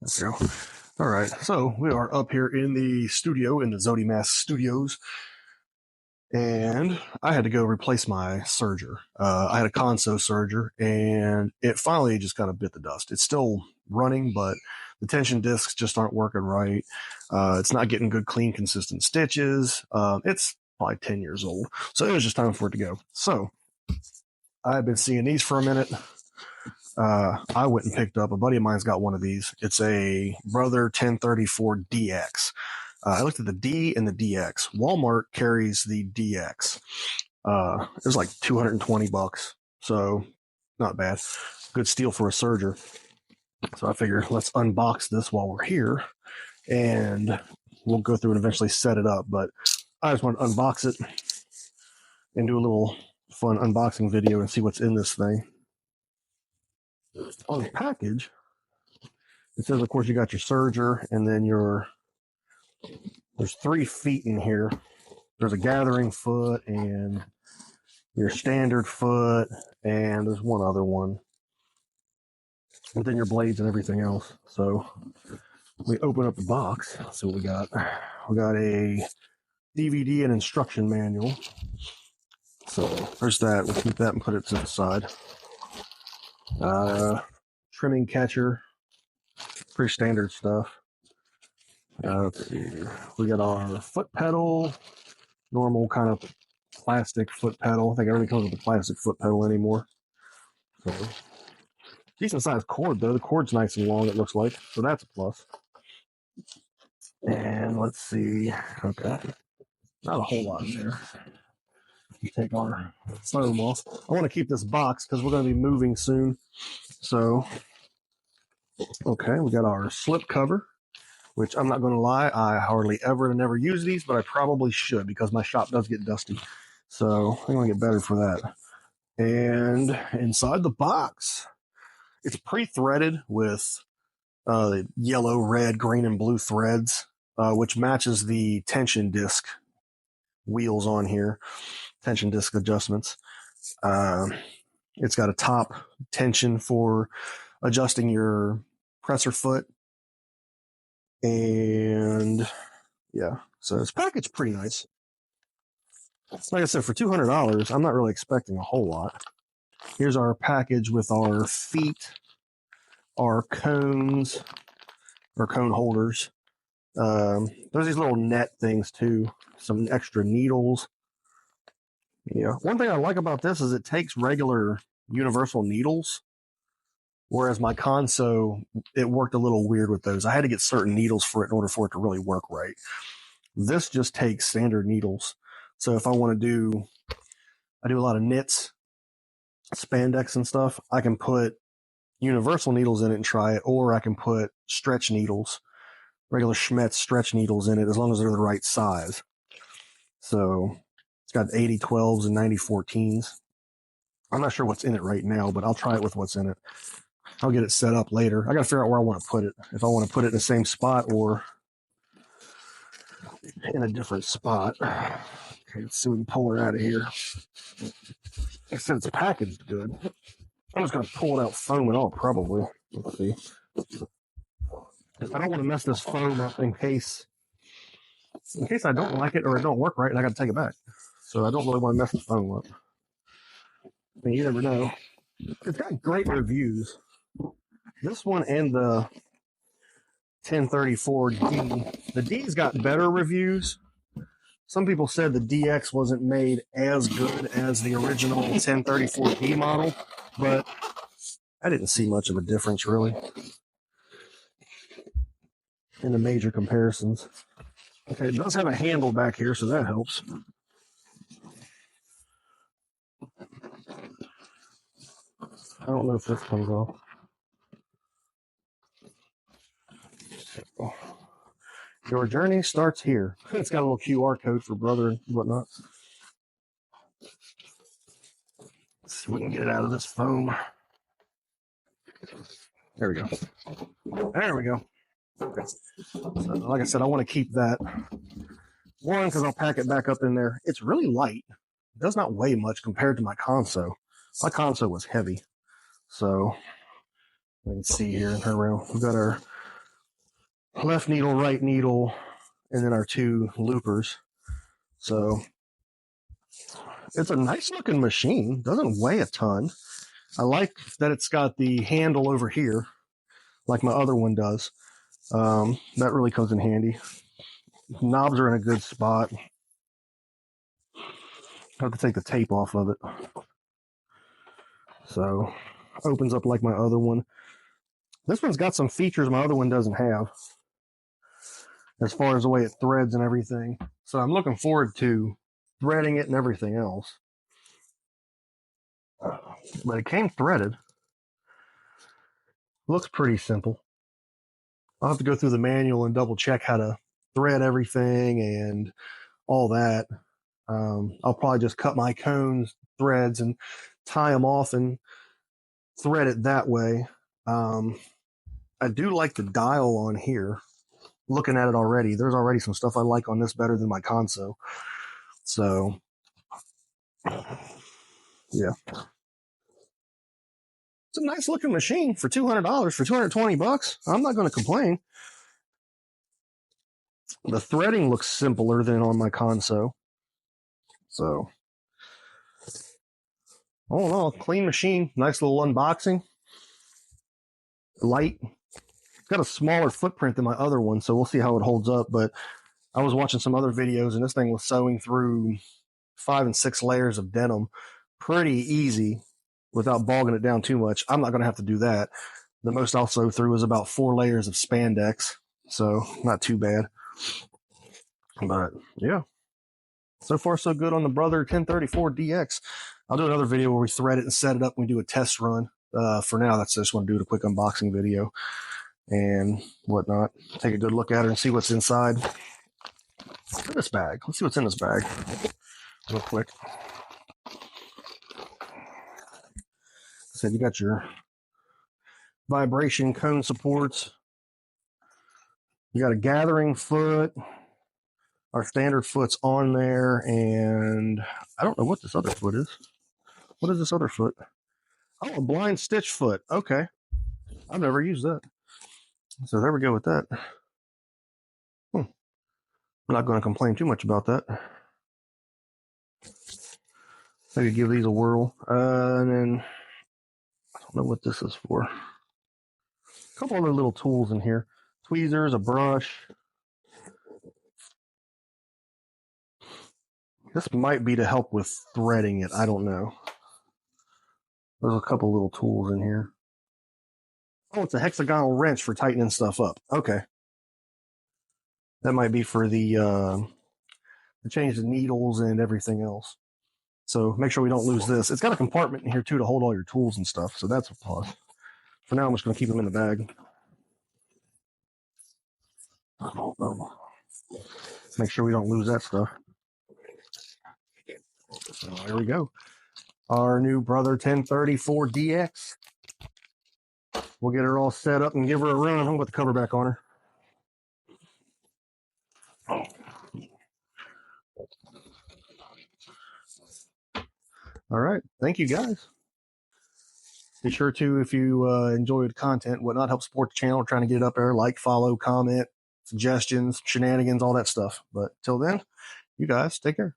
There we go. All right, so we are up here in the studio, in the Zodimask Studios, and I had to go replace my Serger. I had a console Serger, and it finally just kind of bit the dust. It's still running, but the tension discs just aren't working right. It's not getting good, clean, consistent stitches. It's probably 10 years old, so it was just time for it to go. So I've been seeing these for a minute. I went and picked up, a buddy of mine's got one of these. It's a Brother 1034 DX. I looked at the D and the DX. Walmart carries the DX. It was like $220, so not bad. Good steal for a Serger. So I figure let's unbox this while we're here, and we'll go through and eventually set it up. But I just want to unbox it and do a little fun unboxing video and see what's in this thing. On the package, it says, of course, you got your Serger, and then there's 3 feet in here. There's a gathering foot and your standard foot, and there's one other one. And then your blades and everything else. So we open up the box. Let's see what we got. We got a DVD and instruction manual. So there's that. We'll keep that and put it to the side. Trimming catcher, pretty standard stuff. Let's see. We got our foot pedal, normal kind of plastic foot pedal. I think everything comes with a plastic foot pedal anymore. So decent sized cord though. The cord's nice and long, it looks like, so that's a plus. And let's see. Okay, not a whole lot in there. Take our foam off. I want to keep this box because we're going to be moving soon. So, okay, we got our slip cover, which I'm not going to lie, I hardly ever never use these, but I probably should because my shop does get dusty. So I'm going to get better for that. And inside the box, it's pre-threaded with yellow, red, green, and blue threads, which matches the tension disc wheels on here. Tension disc adjustments. It's got a top tension for adjusting your presser foot. And yeah, so it's packaged pretty nice. Like I said, for $200, I'm not really expecting a whole lot. Here's our package with our feet, our cones, or cone holders. There's these little net things too, some extra needles. Yeah, one thing I like about this is it takes regular universal needles, whereas my Conso, it worked a little weird with those. I had to get certain needles for it in order for it to really work right. This just takes standard needles. So if I want to I do a lot of knits, spandex and stuff, I can put universal needles in it and try it, or I can put stretch needles, regular Schmetz stretch needles in it, as long as they're the right size. So it's got 80-12s and 90-14s. I'm not sure what's in it right now, but I'll try it with what's in it. I'll get it set up later. I got to figure out where I want to put it. If I want to put it in the same spot or in a different spot. Okay, let's see if we can pull her out of here. I said it's packaged good. I'm just going to pull it out foam and all, probably. Let's see. I don't want to mess this foam up in case I don't like it or it don't work right and I got to take it back. So I don't really want to mess the foam up. I mean, you never know. It's got great reviews. This one and the 1034D. The D's got better reviews. Some people said the DX wasn't made as good as the original 1034D model, but I didn't see much of a difference, really, in the major comparisons. Okay, it does have a handle back here, so that helps. I don't know if this comes off. Your journey starts here. It's got a little QR code for brother and whatnot. Let's see if we can get it out of this foam. There we go. There we go. Okay. So, like I said, I want to keep that. One, because I'll pack it back up in there. It's really light. It does not weigh much compared to my Conso. My Conso was heavy. So, you can see here in her room, we've got our left needle, right needle, and then our 2 loopers. So it's a nice looking machine. Doesn't weigh a ton. I like that it's got the handle over here, like my other one does. That really comes in handy. Knobs are in a good spot. I have to take the tape off of it. So opens up like my other one. This one's got some features my other one doesn't have, as far as the way it threads and everything. So I'm looking forward to threading it and everything else. But it came threaded. Looks pretty simple. I'll have to go through the manual and double check how to thread everything and all that. I'll probably just cut my cones, threads, and tie them off and thread it that way. I do like the dial on here. Looking at it already, there's already some stuff I like on this better than my console. So, yeah. It's a nice looking machine for $200, for $220. I'm not going to complain. The threading looks simpler than on my console. So, all in all, clean machine. Nice little unboxing. Light. It's got a smaller footprint than my other one, so we'll see how it holds up. But I was watching some other videos, and this thing was sewing through 5 and 6 layers of denim pretty easy without bogging it down too much. I'm not going to have to do that. The most I'll sew through is about 4 layers of spandex, so not too bad. But yeah, so far so good on the Brother 1034 DX. I'll do another video where we thread it and set it up and we do a test run. For now, that's just want to do a quick unboxing video and whatnot. Take a good look at her and see what's inside. Look at this bag. Let's see what's in this bag real quick. So you got your vibration cone supports. You got a gathering foot. Our standard foot's on there, and I don't know what this other foot is. What is this other foot? Oh, a blind stitch foot. Okay. I've never used that. So there we go with that. I'm not going to complain too much about that. Maybe give these a whirl. And then I don't know what this is for. A couple other little tools in here. Tweezers, a brush. This might be to help with threading it. I don't know. There's a couple little tools in here. Oh, it's a hexagonal wrench for tightening stuff up. Okay. That might be for the to change the needles and everything else. So make sure we don't lose this. It's got a compartment in here too to hold all your tools and stuff. So that's a plus. For now, I'm just going to keep them in the bag. Make sure we don't lose that stuff. So there we go. Our new Brother 1034 DX. We'll get her all set up and give her a run. I'm going to put the cover back on her. All right. Thank you, guys. Be sure to, if you enjoyed content, whatnot, help support the channel. We're trying to get it up there. Like, follow, comment, suggestions, shenanigans, all that stuff. But till then, you guys take care.